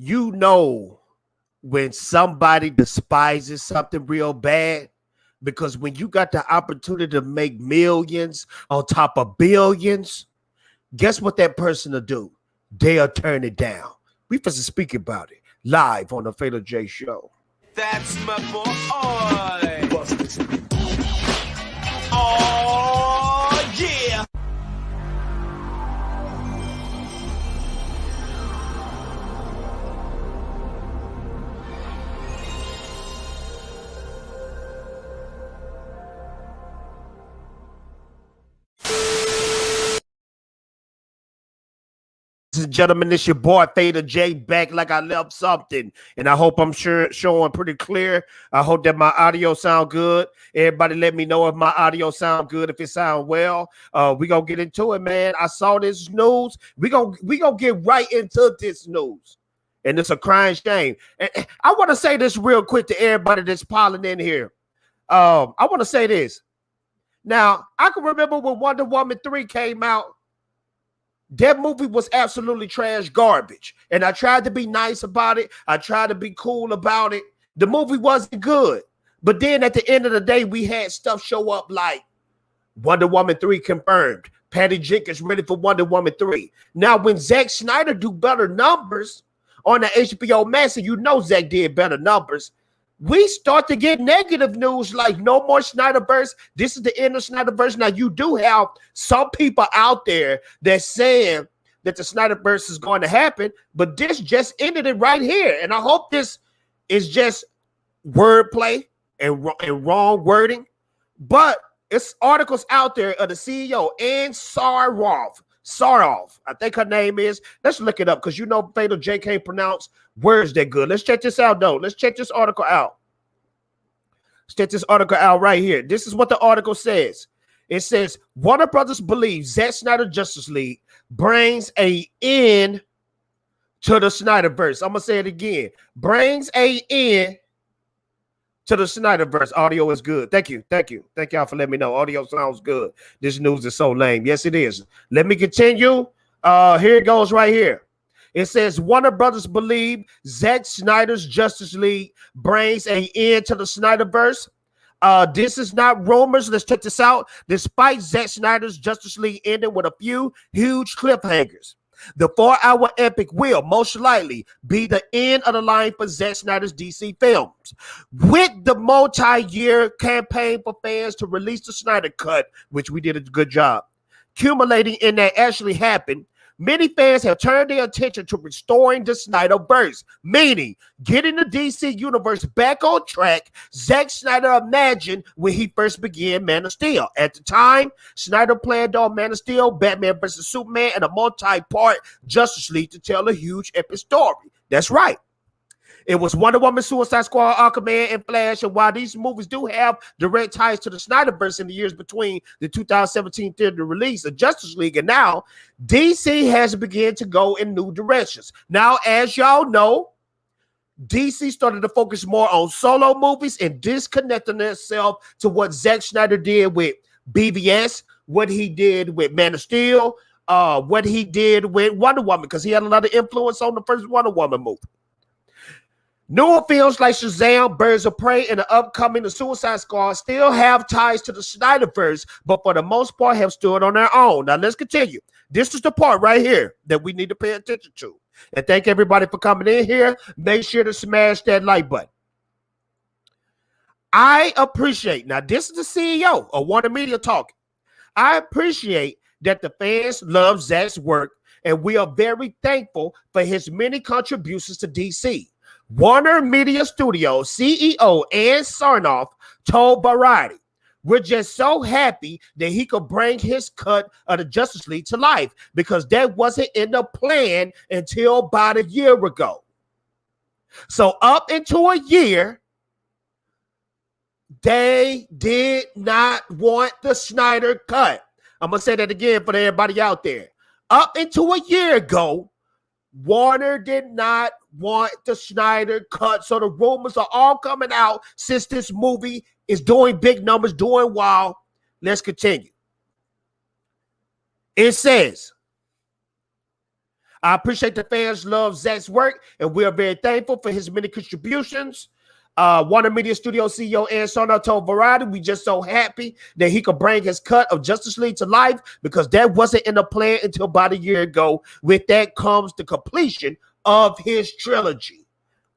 you know when somebody despises something real bad, because when you got the opportunity to make millions on top of billions, guess what that person will do? They'll turn it down. We supposed to speak about it live on the Fatal J Show. That's my boy. Oh, yeah. Ladies and gentlemen, it's your boy Fatal J back like I left something, and I hope I'm showing pretty clear. I hope that my audio sound good. Everybody let me know if my audio sound good, if it sound well. We gonna get into it, man. I saw this news. We gonna get right into this news, and it's a crying shame. And I want to say this real quick to everybody that's piling in here. I want to say this. Now, I can remember when Wonder Woman 3 came out. That movie was absolutely trash garbage. And I tried to be nice about it. I tried to be cool about it. The movie wasn't good. But then at the end of the day, we had stuff show up like Wonder Woman 3 confirmed. Patty Jenkins ready for Wonder Woman 3. Now, when Zack Snyder do better numbers on the hbomax, and you know Zack did better numbers, we start to get negative news like no more Snyderverse. This is the end of Snyderverse. Now, you do have some people out there that's saying that the Snyderverse is going to happen, but this just ended it right here. And I hope this is just wordplay and wrong wording, but it's articles out there of the CEO, Ann Sarnoff, I think her name is. Let's look it up because you know Fatal J can't pronounce words that good. Let's check this out, though. Let's check this article out. Let's check this article out right here. This is what the article says. It says, Warner Brothers believes Zack Snyder Justice League brings an end to the Snyderverse. I'm going to say it again. Brings an end to the Snyderverse. Audio is good. Thank you. Thank you. Thank y'all for letting me know. Audio sounds good. This news is so lame. Yes, it is. Let me continue. Here it goes right here. It says Warner Brothers believe Zack Snyder's Justice League brings an end to the Snyderverse. This is not rumors. Let's check this out. Despite Zack Snyder's Justice League ending with a few huge cliffhangers, the 4-hour epic will most likely be the end of the line for Zack Snyder's DC films. With the multi-year campaign for fans to release the Snyder Cut, which we did a good job, accumulating in that actually happened, many fans have turned their attention to restoring the Snyderverse, meaning getting the DC universe back on track. Zack Snyder imagined when he first began Man of Steel. At the time, Snyder planned on Man of Steel, Batman vs. Superman, and a multi-part Justice League to tell a huge epic story. That's right. It was Wonder Woman, Suicide Squad, Aquaman, and Flash. And while these movies do have direct ties to the Snyderverse in the years between the 2017 theater release of Justice League and now, DC has begun to go in new directions. Now, as y'all know, DC started to focus more on solo movies and disconnecting itself to what Zack Snyder did with BVS, what he did with Man of Steel, what he did with Wonder Woman, because he had a lot of influence on the first Wonder Woman movie. Newer films like Shazam, Birds of Prey, and the upcoming The Suicide Squad still have ties to the Snyderverse, but for the most part have stood on their own. Now, let's continue. This is the part right here that we need to pay attention to. And thank everybody for coming in here. Make sure to smash that like button. I appreciate, now this is the CEO of WarnerMedia talking. I appreciate that the fans love Zack's work, and we are very thankful for his many contributions to DC. WarnerMedia Studios CEO Ann Sarnoff told Variety, "We're just so happy that he could bring his cut of the Justice League to life because that wasn't in the plan until about a year ago. So up into a year, they did not want the Snyder cut." I'm going to say that again for everybody out there. Up into a year ago, Warner did not want the Snyder cut. So the rumors are all coming out since this movie is doing big numbers, doing well. Let's continue. It says, I appreciate the fans love Zack's work, and we are very thankful for his many contributions. WarnerMedia Studio CEO Ann Sarnoff told Variety, we just so happy that he could bring his cut of Justice League to life because that wasn't in the plan until about a year ago. With that comes the completion of his trilogy.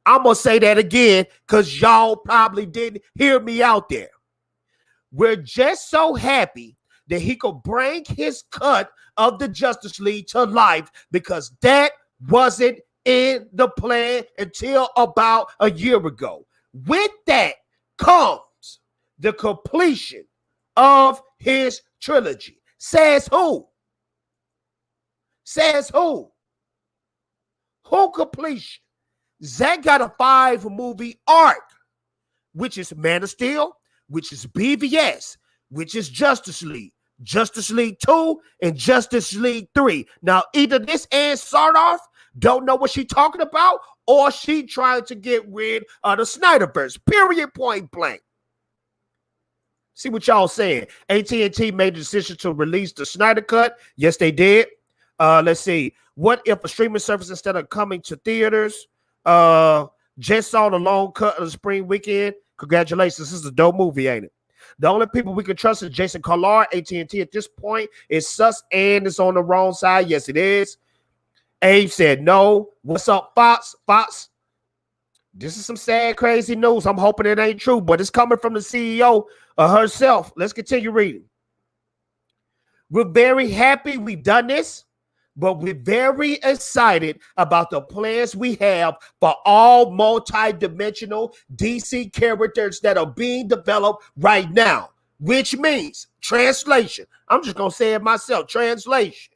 I'm going to say that again because y'all probably didn't hear me out there. We're just so happy that he could bring his cut of the Justice League to life because that wasn't in the plan until about a year ago. With that comes the completion of his trilogy. Says who? Says who? Who completion? Zack got a 5-movie arc, which is Man of Steel, which is BVS, which is Justice League 2, and Justice League 3. Now, either this Ann Sarnoff don't know what she talking about, or she trying to get rid of the Snyderverse. Period, point blank. See what y'all saying. AT&T made the decision to release the Snyder Cut. Yes, they did. Let's see. What if a streaming service, instead of coming to theaters, just saw the long cut of the spring weekend? Congratulations. This is a dope movie, ain't it? The only people we can trust is Jason Collard. AT&T at this point is sus and it's on the wrong side. Yes, it is. Abe said no. What's up, Fox? Fox, this is some sad, crazy news. I'm hoping it ain't true, but it's coming from the CEO herself. Let's continue reading. We're very happy we've done this, but we're very excited about the plans we have for all multi-dimensional DC characters that are being developed right now, which means translation. I'm just going to say it myself. Translation.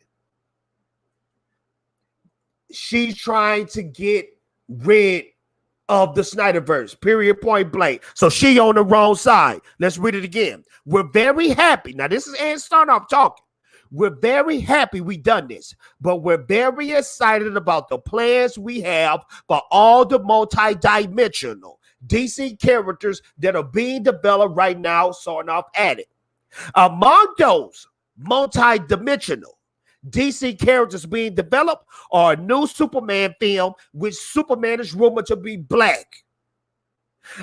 She's trying to get rid of the Snyderverse, period, point blank. So she on the wrong side. Let's read it again. We're very happy. Now, this is Ann Sarnoff talking. We're very happy we done this, but we're very excited about the plans we have for all the multi-dimensional DC characters that are being developed right now, Sarnoff added. Among those multi-dimensional DC characters being developed are a new Superman film, which Superman is rumored to be black.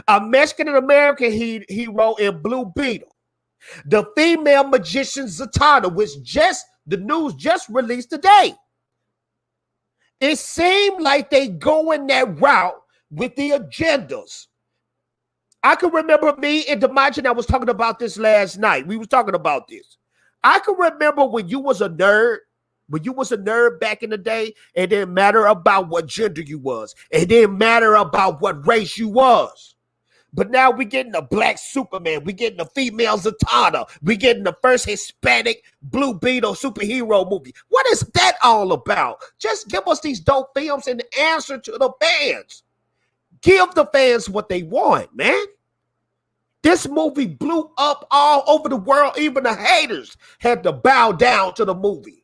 A Mexican-American hero in Blue Beetle. The female magician Zatanna, which the news just released today. It seemed like they going that route with the agendas. I can remember me and Demagin, I was talking about this last night. We was talking about this. I can remember when you was a nerd. When you was a nerd back in the day, it didn't matter about what gender you was. It didn't matter about what race you was. But now we getting a black Superman. We getting a female Zatanna. We getting the first Hispanic Blue Beetle superhero movie. What is that all about? Just give us these dope films and answer to the fans. Give the fans what they want, man. This movie blew up all over the world. Even the haters had to bow down to the movie.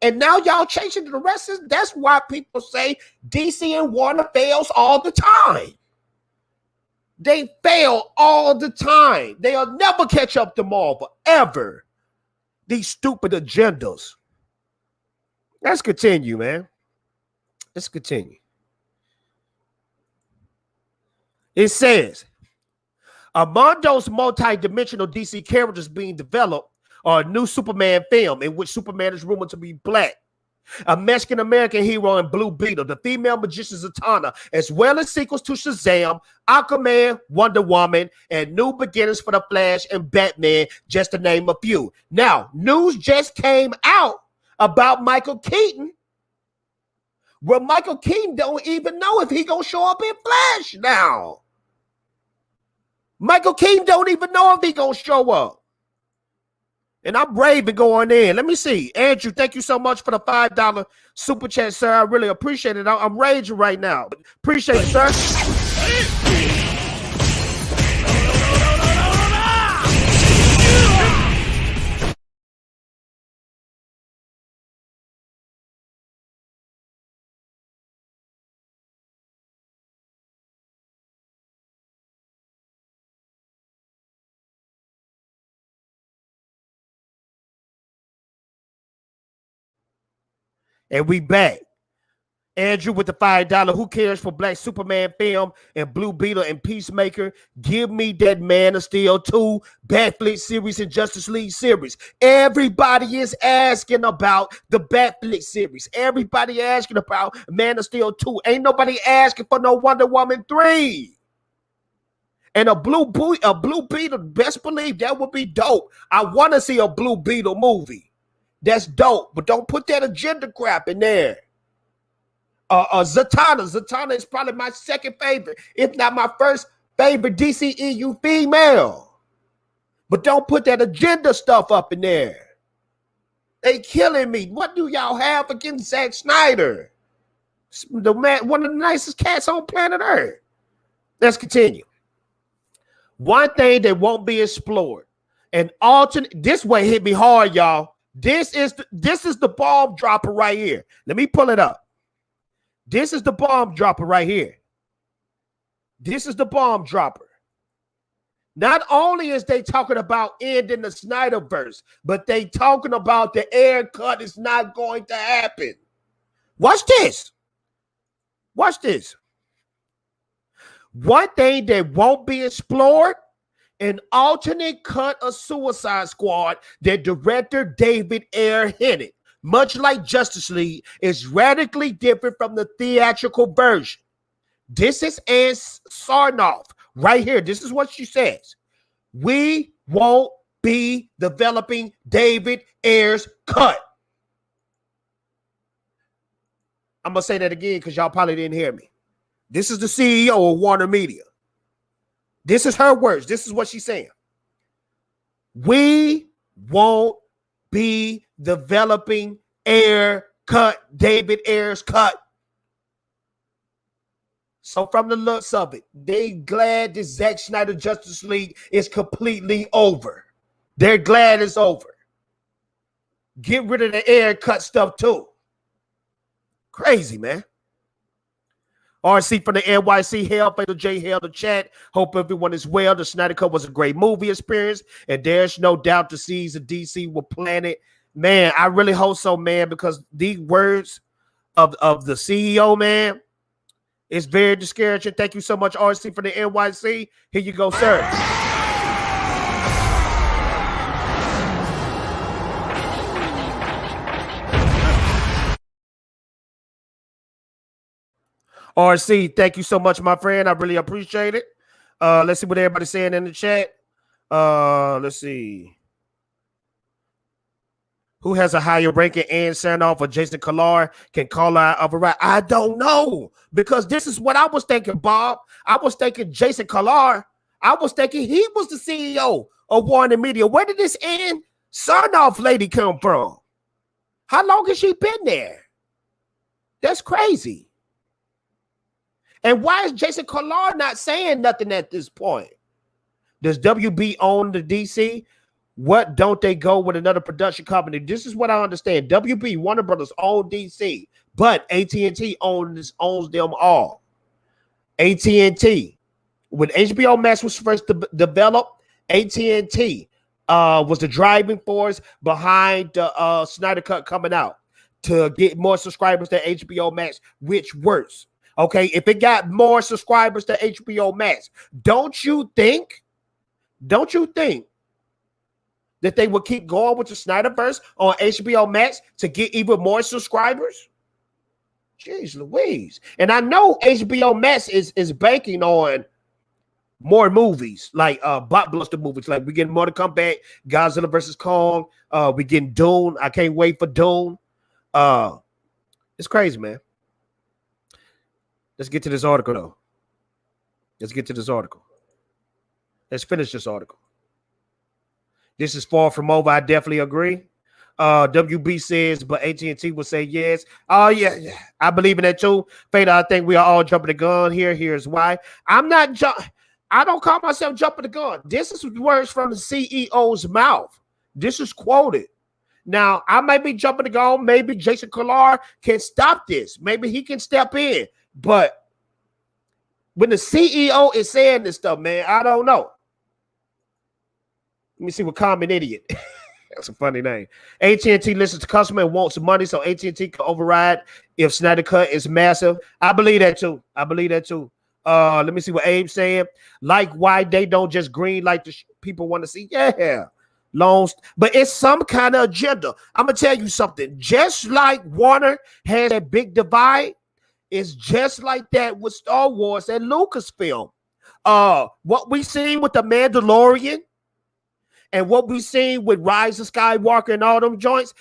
And now y'all changing the directions. That's why people say DC and Warner fails all the time. They fail all the time. They'll never catch up to Marvel, ever. These stupid agendas. Let's continue, man. Let's continue. It says, among those multi-dimensional DC characters being developed are a new Superman film in which Superman is rumored to be black. A Mexican-American hero in Blue Beetle, the female magician Zatanna, as well as sequels to Shazam, Aquaman, Wonder Woman, and new beginnings for The Flash and Batman, just to name a few. Now, news just came out about Michael Keaton. Well, Michael Keaton don't even know if he gonna show up in Flash now. Michael Keaton don't even know if he gonna show up. And I'm brave and going in. Let me see. Andrew, thank you so much for the $5 super chat, sir. I really appreciate it. I'm raging right now. Appreciate it, sir. And we back. Andrew with the $5. Who cares for Black Superman film and Blue Beetle and Peacemaker? Give me that Man of Steel 2, Batfleck series, and Justice League series. Everybody is asking about the Batfleck series. Everybody asking about Man of Steel 2. Ain't nobody asking for no Wonder Woman 3. And a Blue Beetle, best believe that would be dope. I want to see a Blue Beetle movie. That's dope, but don't put that agenda crap in there. Zatanna is probably my second favorite, if not my first favorite DCEU female. But don't put that agenda stuff up in there. They killing me. What do y'all have against Zack Snyder? The man, one of the nicest cats on planet Earth. Let's continue. One thing that won't be explored, an alternate. This way hit me hard, y'all. This is the bomb dropper right here. Let me pull it up. This is the bomb dropper right here. This is the bomb dropper. Not only is they talking about ending the Snyderverse, but they talking about the Ayer cut is not going to happen. Watch this. Watch this. One thing that won't be explored, an alternate cut of Suicide Squad that director David Ayer hinted, much like Justice League, is radically different from the theatrical version. This is Ann Sarnoff right here. This is what she says. We won't be developing David Ayer's cut. I'm going to say that again because y'all probably didn't hear me. This is the CEO of WarnerMedia. This is her words. This is what she's saying. We won't be developing Ayer cut, David Ayer's cut. So from the looks of it, they glad this Zack Snyder Justice League is completely over. They're glad it's over. Get rid of the Ayer cut stuff too. Crazy, man. RC from the NYC, Hell, Fatal J, Hell, the chat. Hope everyone is well. The Snyder Cut was a great movie experience, and there's no doubt the seeds of DC were planted. Man, I really hope so, man, because the words of the CEO, man, it's very discouraging. Thank you so much, RC, for the NYC. Here you go, sir. RC, thank you so much, my friend. I really appreciate it. Let's see what everybody's saying in the chat. Let's see. Who has a higher ranking, Ann Sarnoff or Jason Kilar? Can call out of a right? I don't know, because this is what I was thinking, Bob. I was thinking Jason Kilar. I was thinking he was the CEO of WarnerMedia. Where did this Ann Sarnoff lady come from? How long has she been there? That's crazy. And why is Jason Kilar not saying nothing at this point? Does WB own the DC? What don't they go with another production company? This is what I understand. WB, Warner Brothers, own DC, but AT&T owns them all. AT&T, when HBO Max was first developed, AT&T was the driving force behind the Snyder Cut coming out to get more subscribers to HBO Max, which works. Okay, if it got more subscribers to HBO Max, don't you think that they would keep going with the Snyderverse on HBO Max to get even more subscribers? Jeez Louise. And I know HBO Max is banking on more movies, like blockbuster movies. Like we getting more to come back, Godzilla versus Kong. We getting Dune. I can't wait for Dune. It's crazy, man. Let's get to this article, though. Let's get to this article. Let's finish this article. This is far from over. I definitely agree. WB says, but AT&T will say yes. Oh, yeah. I believe in that, too. Fada, I think we are all jumping the gun here. Here's why. I don't call myself jumping the gun. This is words from the CEO's mouth. This is quoted. Now, I might be jumping the gun. Maybe Jason Kilar can stop this. Maybe he can step in. But when the CEO is saying this stuff, man, I don't know. Let me see what Common Idiot. That's a funny name. AT&T listens to customer and wants money, so AT&T can override if Snyder Cut is massive. I believe that too. Let me see what Abe's saying. Like why they don't just green like the people want to see. Yeah. Loans, but it's some kind of agenda. I'm gonna tell you something. Just like Warner has that big divide, it's just like that with Star Wars and Lucasfilm. What we seen with the Mandalorian and what we seen with Rise of Skywalker and all them joints,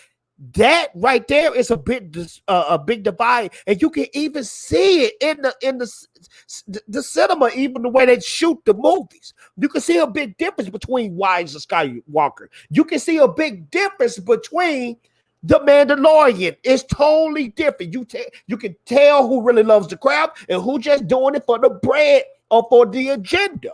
that right there is a big divide, and you can even see it in the cinema, even the way they shoot the movies. You can see a big difference between Rise of Skywalker. You can see a big difference between the Mandalorian. It's totally different. You can tell who really loves the craft and who just doing it for the bread or for the agenda.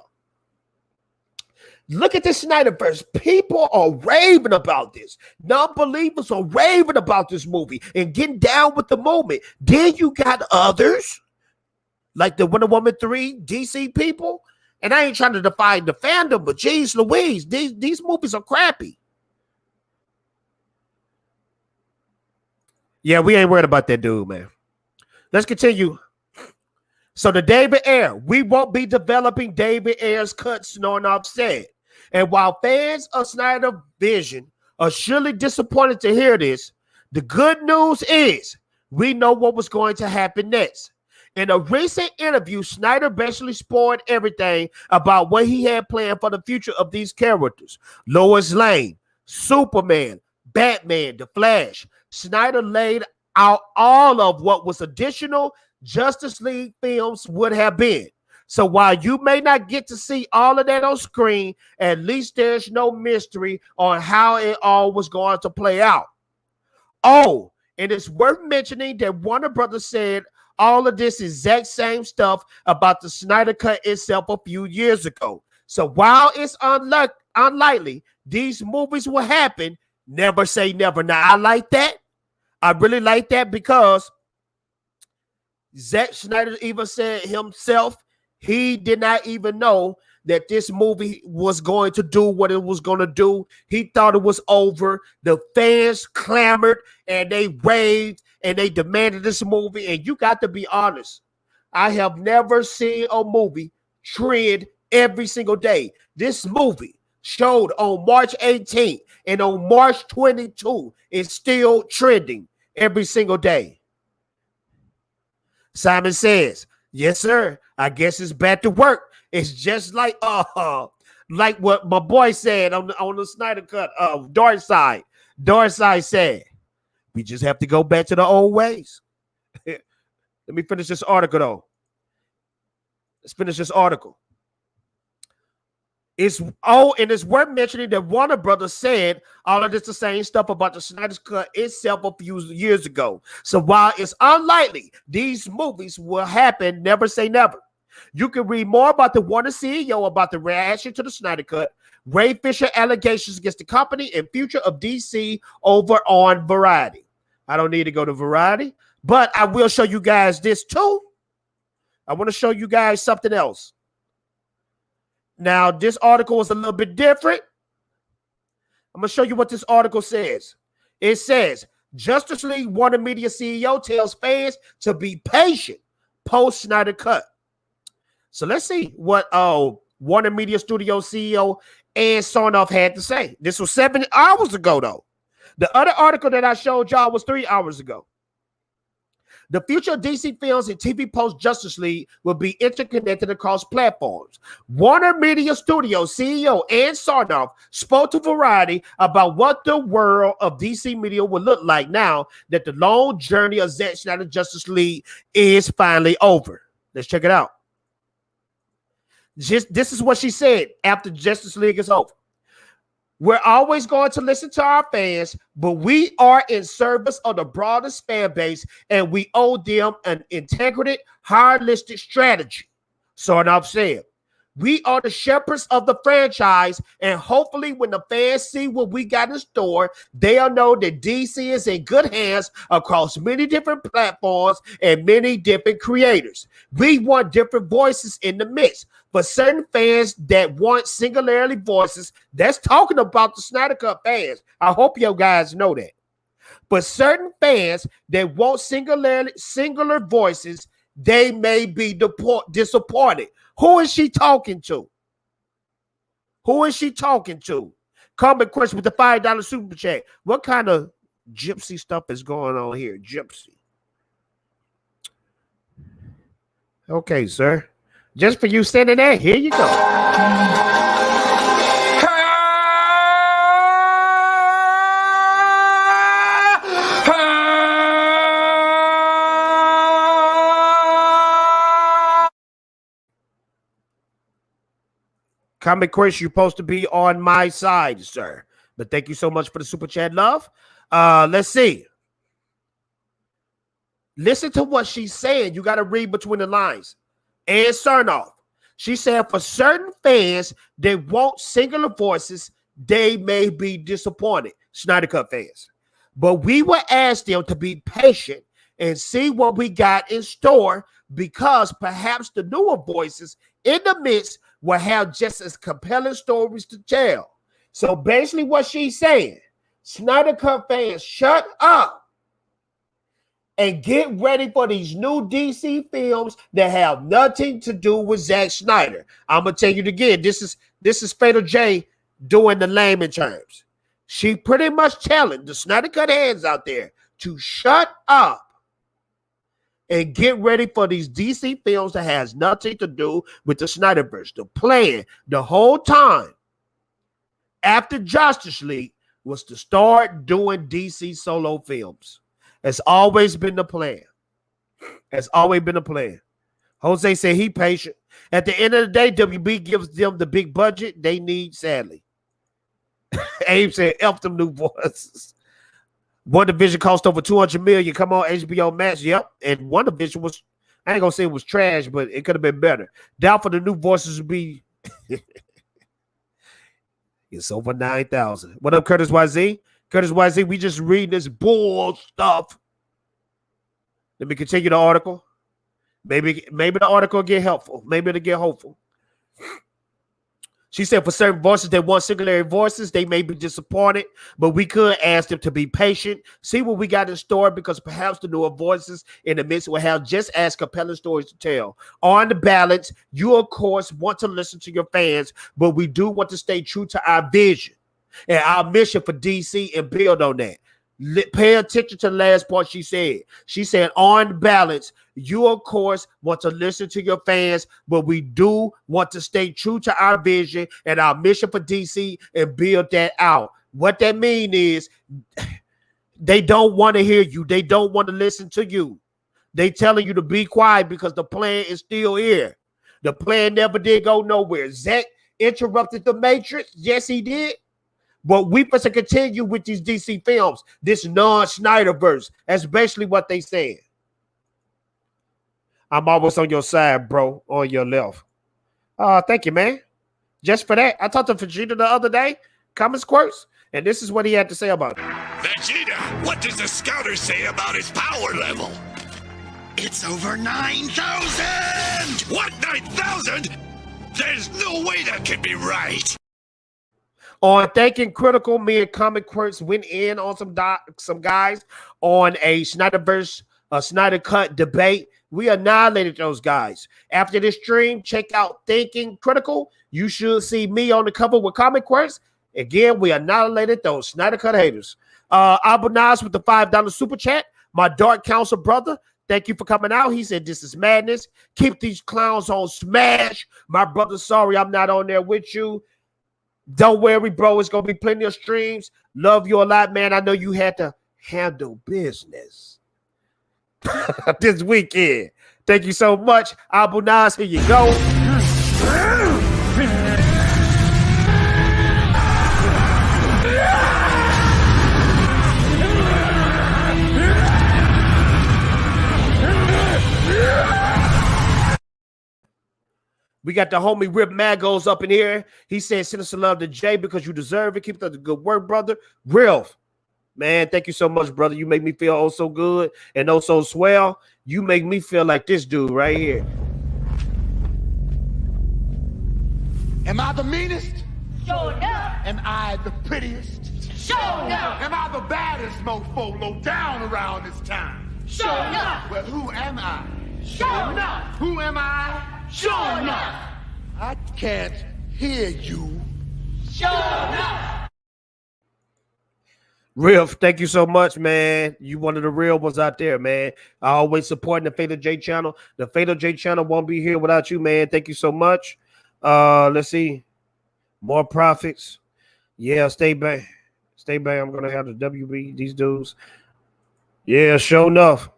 Look at the Snyderverse. People are raving about this. Non-believers are raving about this movie and getting down with the moment. Then you got others, like the Wonder Woman 3 DC people. And I ain't trying to define the fandom, but geez Louise, these movies are crappy. Yeah, we ain't worried about that dude, man. Let's continue. So the David Ayer, we won't be developing David Ayer's cut, Sarnoff said. And while fans of Snyder Vision are surely disappointed to hear this, the good news is we know what was going to happen next. In a recent interview, Snyder basically spoiled everything about what he had planned for the future of these characters. Lois Lane, Superman, Batman, The Flash. Snyder laid out all of what was additional Justice League films would have been. So while you may not get to see all of that on screen, at least there's no mystery on how it all was going to play out. Oh, and it's worth mentioning that Warner Brothers said all of this exact same stuff about the Snyder Cut itself a few years ago. So while it's unlikely these movies will happen, never say never. Now, I like that. I really like that because Zack Snyder even said himself, he did not even know that this movie was going to do what it was going to do. He thought it was over. The fans clamored and they raved and they demanded this movie. And you got to be honest. I have never seen a movie trend every single day. This movie showed on March 18th and on March 22 is still trending every single day. Simon says, yes, sir. I guess it's back to work. It's just like what my boy said on the Snyder Cut. Darkside said, we just have to go back to the old ways. Let me finish this article though. Let's finish this article. And it's worth mentioning that Warner Brothers said all of this the same stuff about the Snyder Cut itself a few years ago. So while it's unlikely these movies will happen, never say never. You can read more about the Warner CEO about the reaction to the Snyder Cut, Ray Fisher allegations against the company, and future of DC over on Variety. I don't need to go to Variety, but I will show you guys this too. I want to show you guys something else. Now, this article is a little bit different. I'm going to show you what this article says. It says, Justice League WarnerMedia CEO tells fans to be patient post Snyder Cut. So let's see what WarnerMedia Studio CEO Ann Sarnoff had to say. This was 7 hours ago, though. The other article that I showed y'all was 3 hours ago. The future of DC films and TV post-Justice League will be interconnected across platforms. WarnerMedia Studio CEO Ann Sarnoff spoke to Variety about what the world of DC media will look like now that the long journey of Zack Snyder Justice League is finally over. Let's check it out. This is what she said after Justice League is over. We're always going to listen to our fans, but we are in service of the broadest fan base, and we owe them an integrated, hard-listed strategy. Sarnoff said, We are the shepherds of the franchise, and hopefully when the fans see what we got in store, they'll know that DC is in good hands across many different platforms and many different creators. We want different voices in the mix. For certain fans that want singularly voices, that's talking about the Snyder Cut fans. I hope you guys know that. But certain fans that want singular voices, they may be disappointed. Who is she talking to? Who is she talking to? Comment question with the $5 super chat. What kind of gypsy stuff is going on here? Gypsy. Okay, sir. Just for you standing there, here you go. Comment question, you're supposed to be on my side, sir. But thank you so much for the super chat, love. Let's see. Listen to what she's saying. You got to read between the lines. Ann Sarnoff. She said for certain fans that want singular voices, they may be disappointed. Snyder Cut fans. But we will ask them to be patient and see what we got in store, because perhaps the newer voices in the midst will have just as compelling stories to tell. So basically what she's saying, Snyder Cut fans, shut up and get ready for these new DC films that have nothing to do with Zack Snyder. I'm going to tell you again, this is Fatal J doing the layman terms. She pretty much telling the Snyder Cut hands out there to shut up and get ready for these DC films that has nothing to do with the Snyderverse. The plan the whole time after Justice League was to start doing DC solo films. It's always been the plan. It's always been the plan. Jose said he patient. At the end of the day, WB gives them the big budget they need, sadly. Abe said, F them new voices. WandaVision cost over $200 million. Come on, HBO Max. Yep. And WandaVision was, I ain't gonna say it was trash, but it could have been better. Doubt for the new voices would be it's over 9,000. What up, Curtis YZ? Curtis YZ, we just reading this bull stuff. Let me continue the article. Maybe the article will get helpful. Maybe it'll get hopeful. She said for certain voices that want singularity voices, they may be disappointed, but we could ask them to be patient, see what we got in store, because perhaps the newer voices in the midst will have just as compelling stories to tell. On the balance, you, of course, want to listen to your fans, but we do want to stay true to our vision and our mission for DC and build on that. Pay attention to the last part she said. She said, on balance, you, of course, want to listen to your fans, but we do want to stay true to our vision and our mission for DC and build that out. What that means is they don't want to hear you. They don't want to listen to you. They telling you to be quiet because the plan is still here. The plan never did go nowhere. Zack interrupted the Matrix. Yes, he did. But we must continue with these DC films, this non-Snyderverse. That's basically what they said. I'm always on your side, bro, on your left. Thank you, man. Just for that. I talked to Vegeta the other day, Common Quirks, and this is what he had to say about it. Vegeta, what does the scouter say about his power level? It's over 9,000! What, 9,000? There's no way that can be right. On Thinking Critical, me and Comic Quirks went in on some guys on a Snyderverse, Snyder Cut debate. We annihilated those guys. After this stream, check out Thinking Critical. You should see me on the cover with Comic Quirks. Again, we annihilated those Snyder Cut haters. Abu Nas with the $5 super chat. My Dark Council brother, thank you for coming out. He said, this is madness. Keep these clowns on smash. My brother, sorry I'm not on there with you. Don't worry, bro. It's going to be plenty of streams. Love you a lot, man. I know you had to handle business this weekend. Thank you so much. Abu Nas, here you go. We got the homie Rip Magos up in here. He said, send us some love to Jay because you deserve it. Keep up the good work, brother. Real. Man, thank you so much, brother. You make me feel oh so good and oh so swell. You make me feel like this dude right here. Am I the meanest? Sure enough. Am I the prettiest? Sure enough. Am I the baddest mofo low down around this town? Sure enough. Well, who am I? Sure enough. Who am I? Sure enough. I can't hear you. Sure enough. Real, thank you so much, man. You one of the real ones out there, man. I always supporting the Fatal J channel. The Fatal J channel won't be here without you, man. Thank you so much. Let's see. More profits. Yeah, stay back. Stay back. I'm gonna have the WB, these dudes. Yeah, sure enough.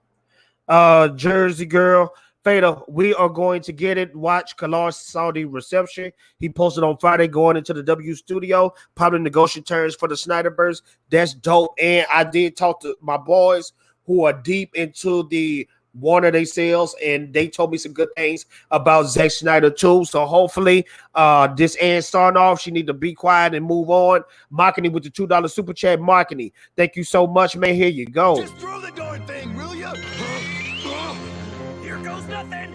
Jersey girl. Fatal, we are going to get it. Watch Kalar's Saudi reception. He posted on Friday going into the W studio, probably negotiating terms for the Snyderverse. That's dope. And I did talk to my boys who are deep into the Warner themselves, and they told me some good things about Zack Snyder too. So hopefully, this Ann Sarnoff, she need to be quiet and move on. Marketing with the $2 super chat. Marketing. Thank you so much, man. Here you go. Just throw the darn thing, will ya? Here goes nothing.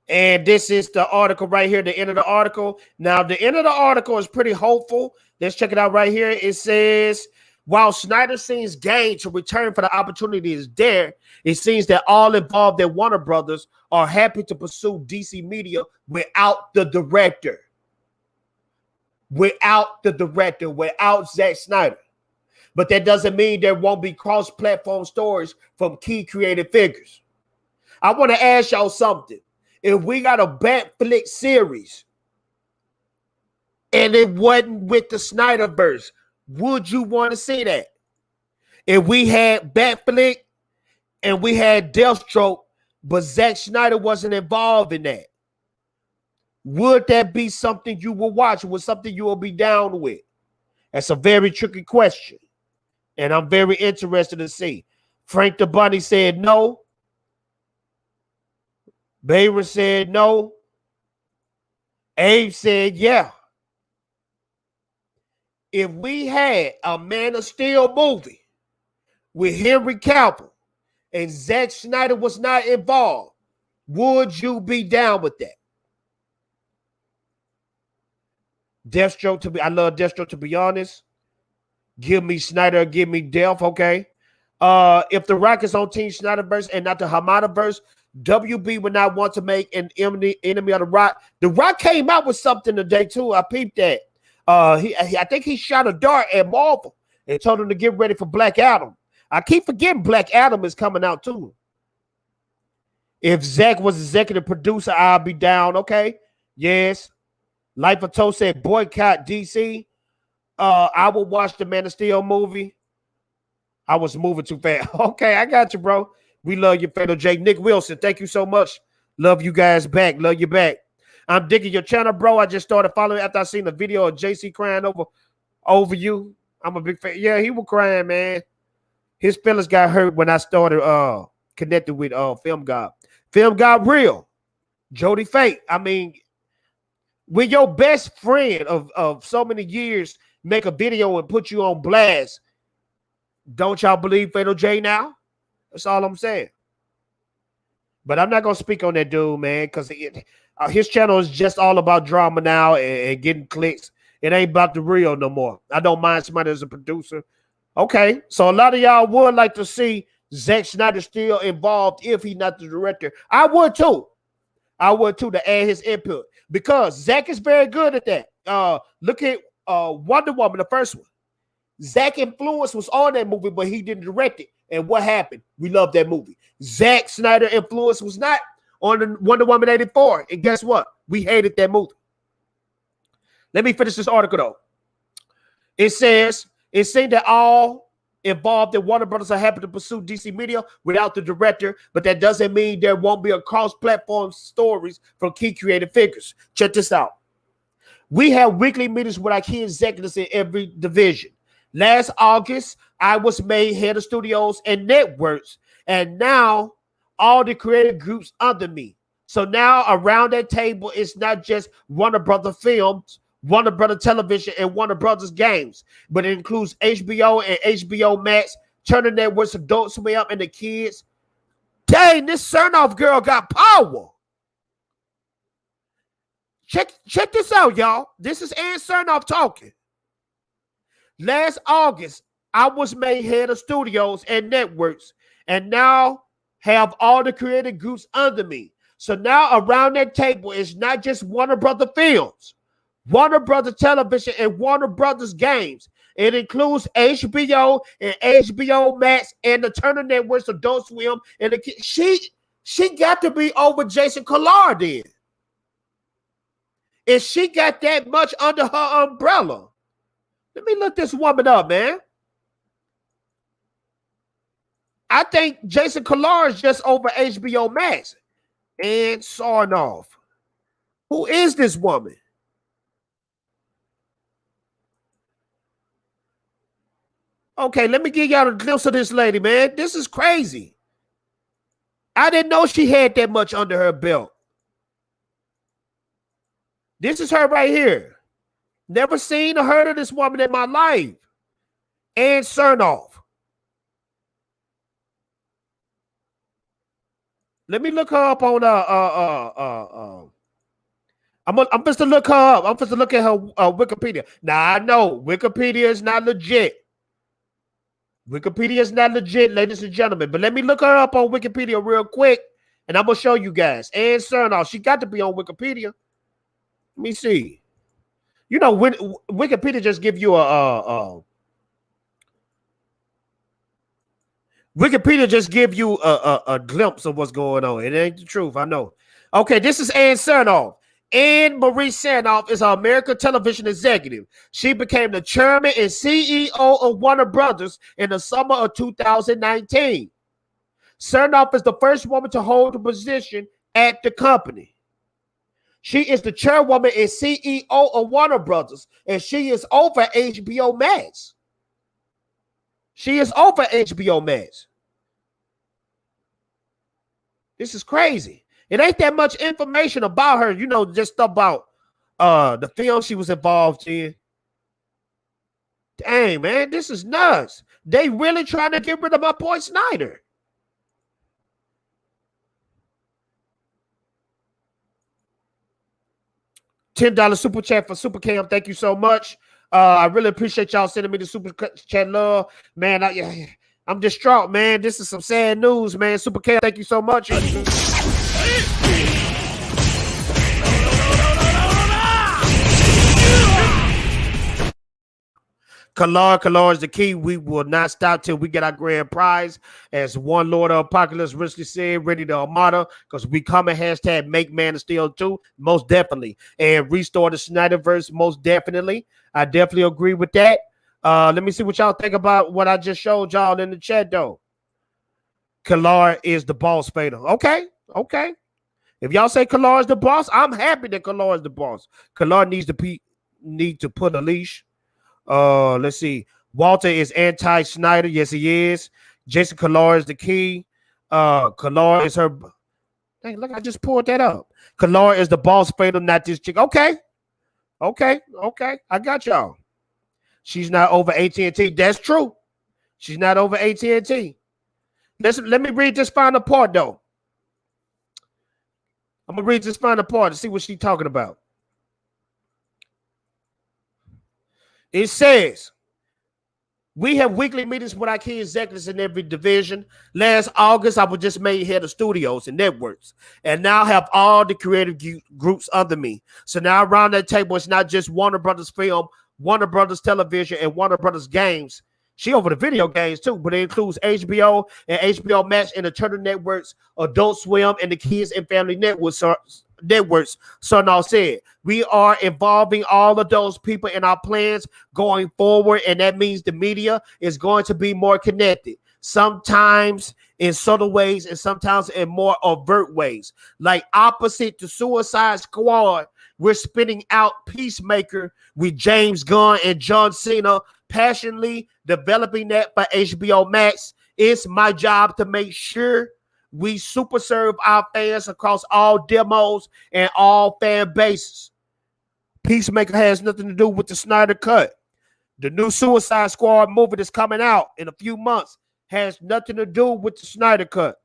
And this is the article right here, the end of the article. Now, the end of the article is pretty hopeful. Let's check it out right here. It says, while Snyder seems game to return for the opportunity is there, it seems that all involved at Warner Brothers are happy to pursue DC Media without the director. Without the director, without Zack Snyder. But that doesn't mean there won't be cross-platform stories from key creative figures. I want to ask y'all something. If we got a Batflick series and it wasn't with the Snyderverse, would you want to see that? If we had Batflick and we had Deathstroke, but Zack Snyder wasn't involved in that, would that be something you will watch? Was something you will be down with? That's a very tricky question, and I'm very interested to see. Frank the Bunny said no. Bayron said no. Abe said yeah. If we had a Man of Steel movie with Henry Cavill and Zack Snyder was not involved, would you be down with that? Deathstroke, I love Deathstroke, to be honest. Give me Snyder, give me Death, okay? If The Rock is on Team Snyderverse and not the Hamadaverse, WB would not want to make an enemy of The Rock. The Rock came out with something today, too. I peeped that. I think he shot a dart at Marvel and told him to get ready for Black Adam. I keep forgetting Black Adam is coming out, too. If Zach was executive producer, I'll be down, okay? Yes. Life of Toe said boycott DC. I will watch the Man of Steel movie. I was moving too fast. Okay, I got you, bro. We love you, Fatal J. Nick Wilson, thank you so much. Love you guys back. Love you back. I'm digging your channel, bro. I just started following after I seen the video of JC crying over you. I'm a big fan. Yeah, he was crying, man. His feelings got hurt when I started connected with Film God. Film God real. Jody Fate. I mean, when your best friend of so many years make a video and put you on blast, don't y'all believe Fatal J now? That's all I'm saying. But I'm not going to speak on that dude, man, because his channel is just all about drama now and getting clicks. It ain't about the real no more. I don't mind somebody as a producer. Okay, so a lot of y'all would like to see Zack Snyder still involved if he's not the director. I would too. I would too, to add his input, because Zack is very good at that. Look at Wonder Woman, the first one. Zack influence was on that movie, but he didn't direct it. And what happened? We love that movie. Zack Snyder influence was not on the Wonder Woman 84. And guess what? We hated that movie. Let me finish this article, though. It says, it seemed that all involved in Warner Brothers are happy to pursue DC Media without the director, but that doesn't mean there won't be a cross-platform stories from key creative figures. Check this out. We have weekly meetings with our key executives in every division. Last August, I was made head of studios and networks, and now all the creative groups under me. So now around that table, it's not just Warner Brother Films, Warner Brother Television, and Warner Brothers Games, but it includes HBO and HBO Max, Turner Networks, Adult Swim, and the kids. Dang, this Sarnoff girl got power. Check this out, y'all. This is Ann Sarnoff talking. Last August, I was made head of studios and networks, and now have all the creative groups under me. So now around that table, it's not just Warner Brother Films, Warner Brother Television, and Warner Brothers Games. It includes HBO and HBO Max and the Turner Networks, Adult Swim, and the she got to be over Jason Collard then. If she got that much under her umbrella. Let me look this woman up, man. I think Jason Collard is just over HBO Max. Ann Sarnoff. Who is this woman? Okay, let me give y'all a glimpse of this lady, man. This is crazy. I didn't know she had that much under her belt. This is her right here. Never seen or heard of this woman in my life. Ann Sarnoff. Let me look her up on I'm supposed to look her up. I'm supposed to look at her Wikipedia. Now I know Wikipedia is not legit. Wikipedia is not legit, ladies and gentlemen. But let me look her up on Wikipedia real quick, and I'm gonna show you guys. Ann Sarnoff, she got to be on Wikipedia. Let me see. You know, when Wikipedia just give you Wikipedia just give you a glimpse of what's going on. It ain't the truth, I know. Okay, this is Ann Sarnoff. Ann Marie Sarnoff is an American television executive. She became the chairman and CEO of Warner Brothers in the summer of 2019. Sarnoff is the first woman to hold the position at the company. She is the chairwoman and CEO of Warner Brothers, and she is over HBO Max. She is over HBO Max. This is crazy. It ain't that much information about her, you know, just about the film she was involved in. Dang, man, this is nuts. They really trying to get rid of my boy Snyder. $10 super chat for Super Cam. Thank you so much. I really appreciate y'all sending me the super chat love. Man, I'm distraught, man. This is some sad news, man. Super Cam, thank you so much. Collard is the key. We will not stop till we get our grand prize. As one Lord of Apocalypse richly said, ready to Armada, because we coming hashtag make Man of Steel 2, most definitely. And restore the Snyderverse, most definitely. I definitely agree with that. Let me see what y'all think about what I just showed y'all in the chat, though. Collard is the boss, Fader. Okay. If y'all say Collard is the boss, I'm happy that Collard is the boss. Collard needs to put a leash. Let's see. Walter is anti-Snyder. Yes, he is. Jason Collard is the key. Collard is her. Dang, look, I just pulled that up. Collard is the boss, Fatal, not this chick. Okay. I got y'all. She's not over AT&T. That's true. She's not over AT&T. Let me read this final part, though. I'm gonna read this final part to see what she's talking about. It says, we have weekly meetings with our key executives in every division. Last August, I was just made head of studios and networks, and now have all the creative groups under me. So now around that table, it's not just Warner Brothers Film, Warner Brothers Television, and Warner Brothers Games. She over the video games too, but it includes HBO and HBO Max and the Turner Networks, Adult Swim, and the Kids and Family Networks. Sarnoff said, we are involving all of those people in our plans going forward, and that means the media is going to be more connected, sometimes in subtle ways and sometimes in more overt ways. Like opposite to Suicide Squad, we're spinning out Peacemaker with James Gunn and John Cena passionately developing that for HBO Max. It's my job to make sure we super serve our fans across all demos and all fan bases. Peacemaker has nothing to do with the Snyder Cut. The new Suicide Squad movie that's coming out in a few months has nothing to do with the Snyder Cut.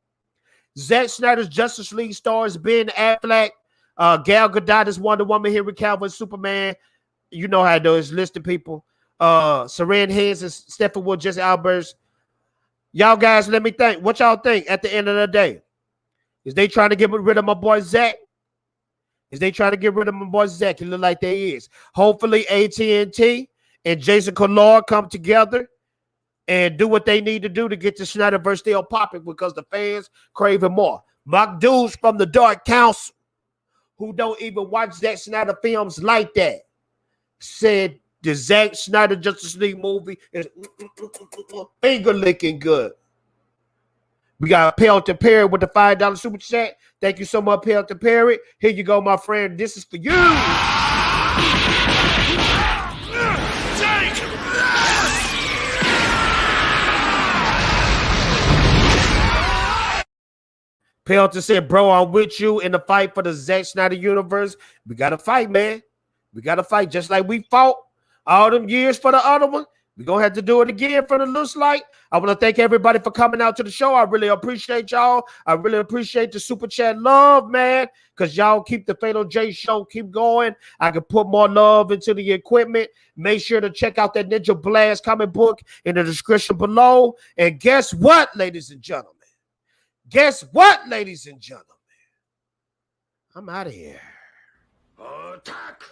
Zack Snyder's Justice League stars Ben Affleck, Gal Gadot is Wonder Woman, Henry Cavill is Superman. You know how it is, listed people. Saran Hayes and Stephen Wood, Jesse Albers. Y'all guys, let me think. What y'all think at the end of the day? Is they trying to get rid of my boy Zack? Is they trying to get rid of my boy Zack? It look like they is. Hopefully AT&T and Jason Collard come together and do what they need to do to get the Snyderverse still popping because the fans craving more. My dudes from the Dark Council who don't even watch Zack Snyder films like that said the Zack Snyder Justice League movie is finger licking good. We got Pelton Perry with the $5 super chat. Thank you so much, Pelton Perry. Here you go, my friend. This is for you. Pelton said, bro, I'm with you in the fight for the Zack Snyder universe. We got to fight, man. We got to fight just like we fought all them years for the other one. We're going to have to do it again for the looks like. I want to thank everybody for coming out to the show. I really appreciate y'all. I really appreciate the super chat love, man, because y'all keep the Fatal J show keep going. I can put more love into the equipment. Make sure to check out that Ninja Blast comic book in the description below. And guess what, ladies and gentlemen? Guess what, ladies and gentlemen? I'm out of here. Attack!